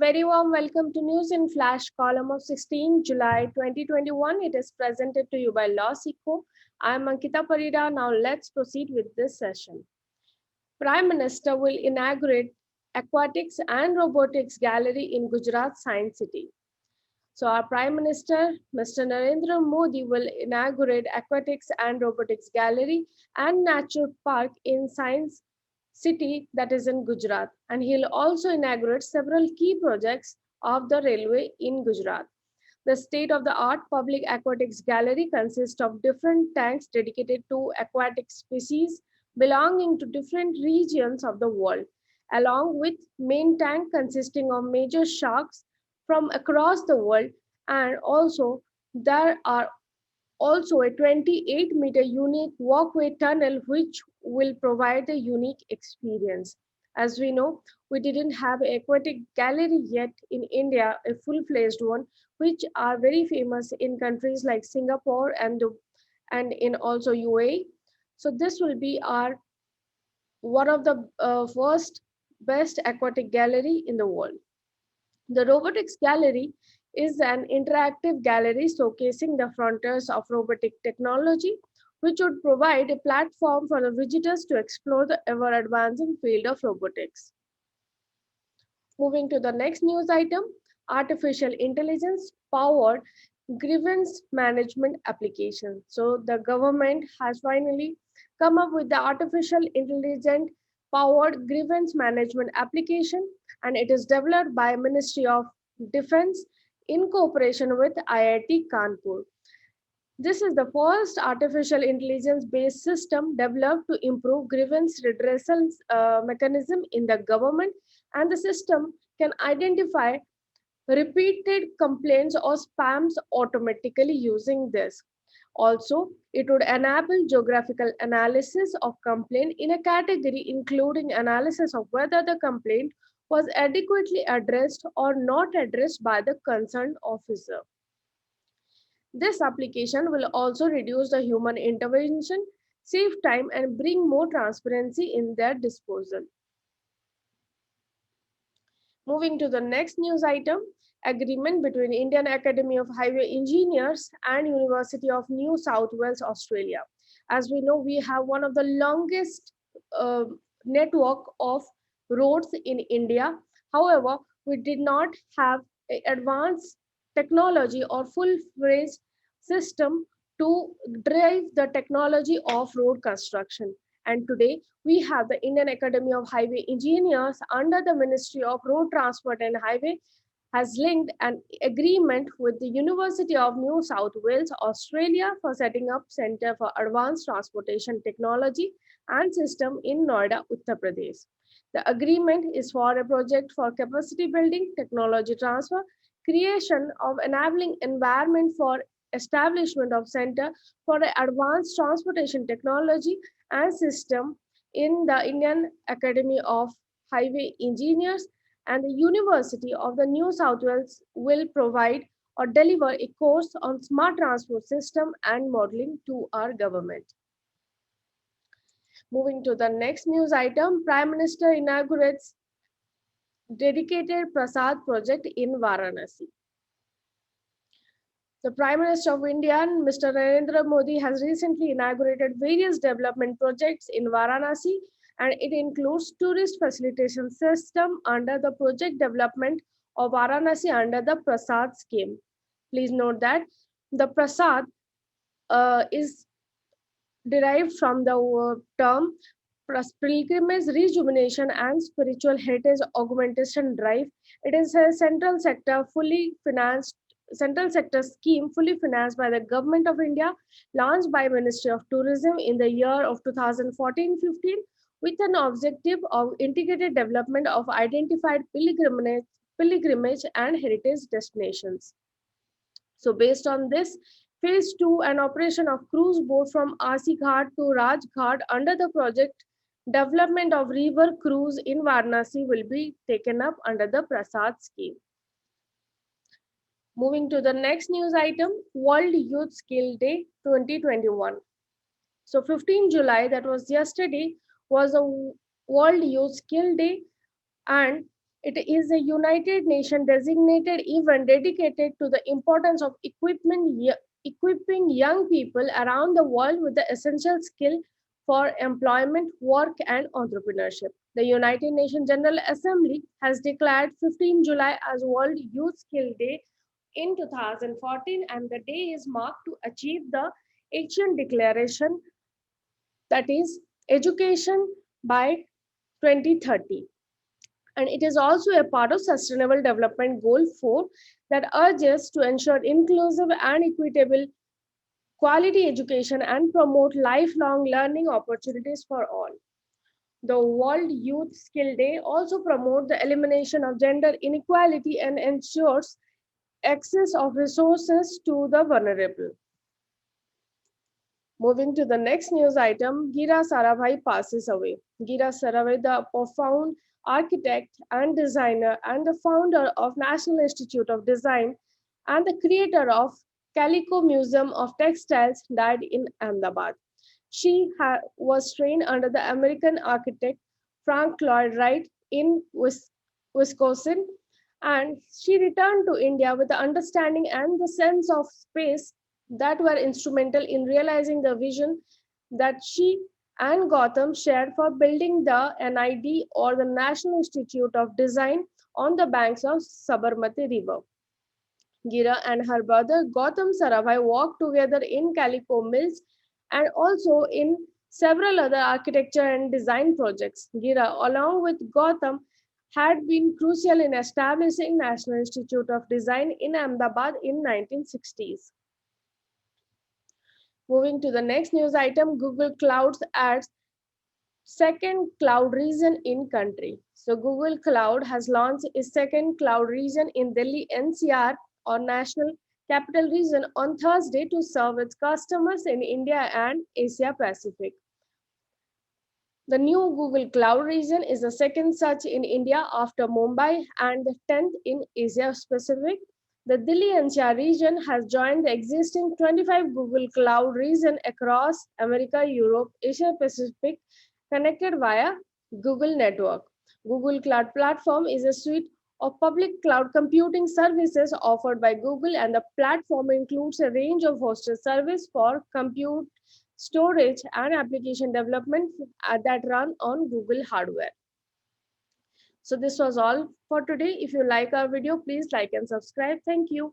very warm welcome to News in Flash column of 16 July 2021. It is presented to you by Law Seco. I am Ankita Parida. Now let's proceed with this session. Prime Minister will inaugurate Aquatics and Robotics Gallery in Gujarat Science City. So our Prime Minister, Mr. Narendra Modi, will inaugurate Aquatics and Robotics Gallery and Nature Park in Science City, that is in Gujarat. And he'll also inaugurate several key projects of the railway in Gujarat. The state-of-the-art public aquatics gallery consists of different tanks dedicated to aquatic species belonging to different regions of the world, along with main tank consisting of major sharks from across the world. And also there are also a 28-meter unique walkway tunnel which will provide a unique experience. As we know, we didn't have an aquatic gallery yet in India, a full-fledged one, which are very famous in countries like Singapore and in also UAE. So this will be our one of the first best aquatic gallery in the world. The Robotics Gallery is an interactive gallery showcasing the frontiers of robotic technology, which would provide a platform for the visitors to explore the ever advancing field of robotics. Moving to the next news item, artificial intelligence powered grievance management application. So the government has finally come up with the artificial intelligence powered grievance management application, and it is developed by Ministry of Defense in cooperation with IIT Kanpur. This is the first artificial intelligence based system developed to improve grievance redressal mechanism in the government, and the system can identify repeated complaints or spams automatically using this. Also, it would enable geographical analysis of complaint in a category including analysis of whether the complaint was adequately addressed or not addressed by the concerned officer. This application will also reduce the human intervention, save time, and bring more transparency in their disposal. Moving to the next news item, agreement between Indian Academy of Highway Engineers and University of New South Wales, Australia. As we know, we have one of the longest uh, network of roads in India. However, we did not have an advanced technology or full-fledged system to drive the technology of road construction. And today, we have the Indian Academy of Highway Engineers under the Ministry of Road Transport and Highway has linked an agreement with the University of New South Wales, Australia for setting up Center for Advanced Transportation Technology and System in Noida, Uttar Pradesh. The agreement is for a project for capacity building, technology transfer, creation of enabling environment for establishment of Center for Advanced Transportation Technology and System in the Indian Academy of Highway Engineers, and the University of the New South Wales will provide or deliver a course on smart transport system and modeling to our government. Moving to the next news item, Prime Minister inaugurates dedicated Prasad project in Varanasi. The Prime Minister of India, Mr. Narendra Modi, has recently inaugurated various development projects in Varanasi, and it includes tourist facilitation system under the project development of Varanasi under the Prasad scheme. Please note that the Prasad is derived from the term pilgrimage rejuvenation and spiritual heritage augmentation drive. It is a central sector scheme fully financed by the government of India, launched by Ministry of Tourism in the year of 2014-15 with an objective of integrated development of identified pilgrimage and heritage destinations. So based on this, phase 2 and operation of cruise boat from Asi Ghat to Raj Ghat under the project development of river cruise in Varanasi will be taken up under the Prasad scheme. Moving to the next news item, World Youth Skill Day 2021. So 15 July, that was yesterday, was a World Youth Skill Day, and It is a United Nations designated event dedicated to the importance of equipping young people around the world with the essential skill for employment, work, and entrepreneurship. The United Nations General Assembly has declared 15 July as World Youth Skill Day in 2014, and the day is marked to achieve the Action Declaration, that is, education by 2030. And it is also a part of Sustainable Development Goal 4 that urges to ensure inclusive and equitable quality education and promote lifelong learning opportunities for all. The World Youth Skill Day also promotes the elimination of gender inequality and ensures access of resources to the vulnerable. Moving to the next news item, Gira Sarabhai passes away. Gira Sarabhai, the profound architect and designer and the founder of National Institute of Design and the creator of Calico Museum of Textiles, died in Ahmedabad. She was trained under the American architect Frank Lloyd Wright in Wisconsin, and she returned to India with the understanding and the sense of space that were instrumental in realizing the vision that she and Gotham shared for building the NID, or the National Institute of Design, on the banks of Sabarmati River. Gira and her brother Gautam Sarabhai worked together in Calico Mills and also in several other architecture and design projects. Gira, along with Gautam, had been crucial in establishing National Institute of Design in Ahmedabad in 1960s. Moving to the next news item, Google Clouds adds second cloud region in country. So Google Cloud has launched its second cloud region in Delhi NCR, or National Capital Region, on Thursday to serve its customers in India and Asia Pacific. The new Google Cloud region is the second such in India after Mumbai and the 10th in Asia Pacific. The Delhi NCR region has joined the existing 25 Google Cloud region across America, Europe, Asia Pacific, connected via Google Network. Google Cloud Platform is a suite of public cloud computing services offered by Google, and the platform includes a range of hosted services for compute, storage, and application development that run on Google hardware. So this was all for today. If you like our video, please like and subscribe. Thank you.